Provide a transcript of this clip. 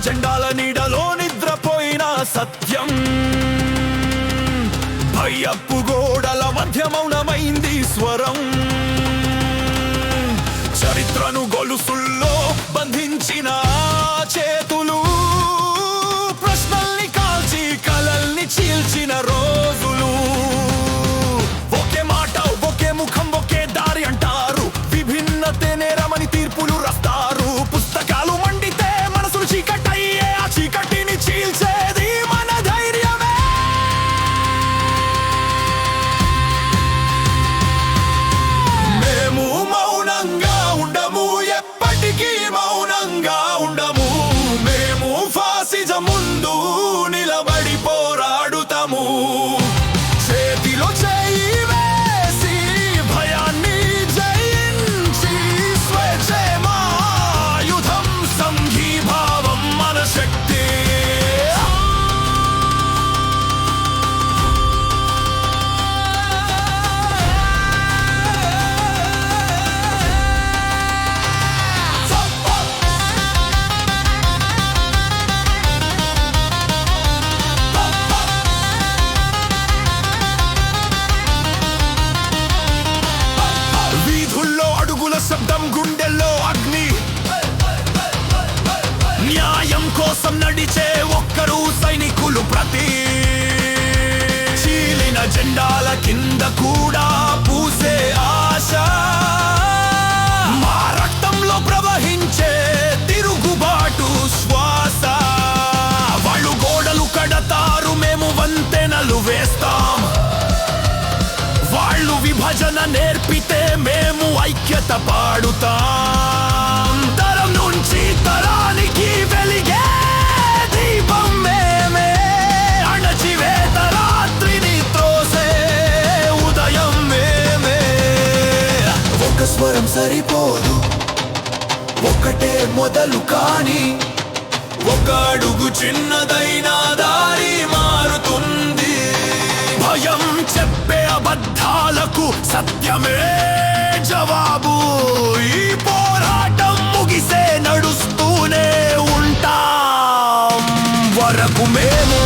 జెండాల నీడలో నిద్రపోయిన సత్యం, భయపు గోడల మధ్య మౌనమైంది స్వరం. చరిత్రను గొలుసుల్లో బంధించిన చేతులు, ప్రశ్నల్ని కాల్చి కలల్ని చీల్చిన రోజులు. ఒకే మాట, ఒకే ముఖం, ఒకే దారి అంటారు, విభిన్నతే నేరమని తీర్పులు రాస్తారు. పుస్తకాలు మండితే మనసులు చీకటయ్యే, ఆ చీకటిని చీల్చేది మన ధైర్యమే. మేము మౌనంగా ఉండము, ఎప్పటికీ మౌనంగా ఉండము. మేము ఫాసిజం ముందు నిలబడి పోరాడుతాము. చేతిలో చేయి వేసి భయాన్ని జయించి, స్వేచ్ఛే మా ఆయుధం, సంఘీభావం మన శక్తి. వీధుల్లో అడుగుల శబ్దం, గుండెల్లో అగ్ని. న్యాయం కోసం నడిచే ఒక్కరు సైనికులు. ప్రతి చీలిన జెండాల కింద కూడా పూసే ఆశ. మా రక్తంలో ప్రవహించే తిరుగుబాటు శ్వాస. వాళ్ళు గోడలు కడతారు, మేము వంతెనలు వేస్తాం. వాళ్ళు విభజన నేర్పితే మేము ఐక్యత పాడుతాం. తరం నుంచి తరానికి వెలిగే దీపం మేమే, అణచివేత రాత్రిని త్రోసే ఉదయం మేమే. ఒక స్వరం సరిపోదు, ఒక్కటే మొదలు కాని, ఒక అడుగు చిన్నదైనా దారి మారుతుంది. భయం చెప్పే అబద్ధాలకు సత్యమే జవాబు. ఈ పోరాటం ముగిసే నడుస్తూనే ఉంటాం వరకు మేము